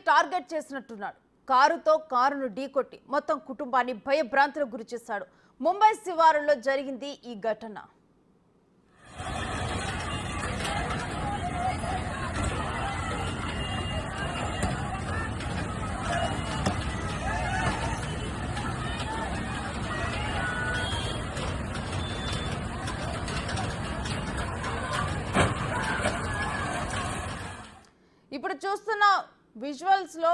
Target చేసినట్టున్నాడు. కారుతో కారును ఢీకొట్టి మొత్తం కుటుంబాన్ని భయభ్రాంతులకు గురిచేశాడు. ముంబై శివారులో జరిగింది ఈ ఘటన. ఇప్పుడు చూస్తున్న విజువల్స్ లో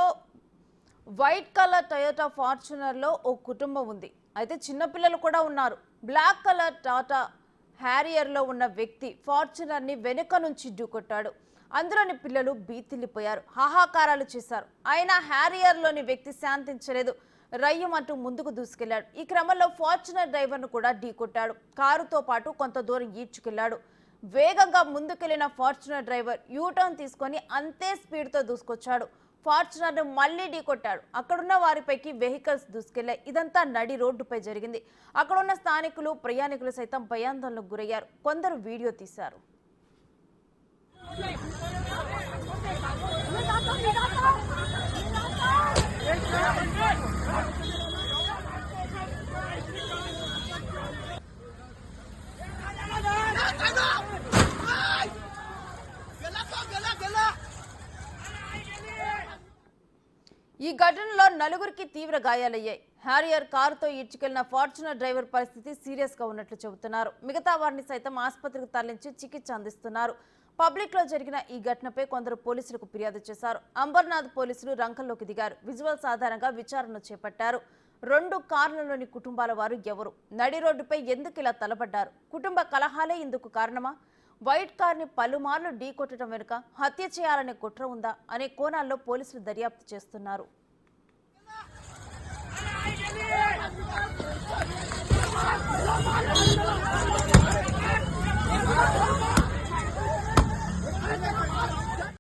వైట్ కలర్ టయోటా ఫార్చునర్ లో ఓ కుటుంబం ఉంది. అయితే చిన్నపిల్లలు కూడా ఉన్నారు. బ్లాక్ కలర్ టాటా హ్యారియర్ లో ఉన్న వ్యక్తి ఫార్చునర్ ని వెనుక నుంచి ఢీకొట్టాడు. అందులోని పిల్లలు బీతిల్లిపోయారు, హాహాకారాలు చేశారు. అయినా హ్యారియర్ లోని వ్యక్తి శాంతించలేదు. రయ్యమంటూ ముందుకు దూసుకెళ్లాడు. ఈ క్రమంలో ఫార్చునర్ డ్రైవర్ ను కూడా ఢీకొట్టాడు. కారుతో పాటు కొంత దూరం ఈడ్చుకెళ్లాడు. వేగంగా ముందుకెళ్లిన ఫార్చునర్ డ్రైవర్ యూటర్న్ తీసుకొని అంతే స్పీడ్తో దూసుకొచ్చాడు. ఫార్చునర్ను మళ్లీ ఢీకొట్టాడు. అక్కడున్న వారిపైకి వెహికల్స్ దూసుకెళ్లాయి. ఇదంతా నడి రోడ్డుపై జరిగింది. అక్కడున్న స్థానికులు, ప్రయాణికులు సైతం భయాందోళనకు గురయ్యారు. కొందరు వీడియో తీశారు. ఈ ఘటనలో నలుగురికి తీవ్ర గాయాలయ్యాయి. హ్యారియర్ కారుతో ఈడ్చుకెళ్లిన ఫార్చునర్ డ్రైవర్ పరిస్థితి సీరియస్ గా ఉన్నట్లు చెబుతున్నారు. మిగతా వారిని సైతం ఆసుపత్రికి తరలించి చికిత్స అందిస్తున్నారు. పబ్లిక్ లో జరిగిన ఈ ఘటనపై కొందరు పోలీసులకు ఫిర్యాదు చేశారు. అంబర్నాథ్ పోలీసులు రంగంలోకి దిగారు. విజువల్స్ ఆధారంగా విచారణ చేపట్టారు. 2 కార్లలోని కుటుంబాల వారు ఎవరు, నడి రోడ్డుపై ఎందుకు ఇలా తలపడ్డారు, కుటుంబ కలహాలే ఇందుకు కారణమా, వైట్ కార్ ని పలుమార్లు ఢీకొట్టడం వెనుక హత్య చేయాలనే కుట్ర ఉందా అనే కోణాల్లో పోలీసులు దర్యాప్తు చేస్తున్నారు.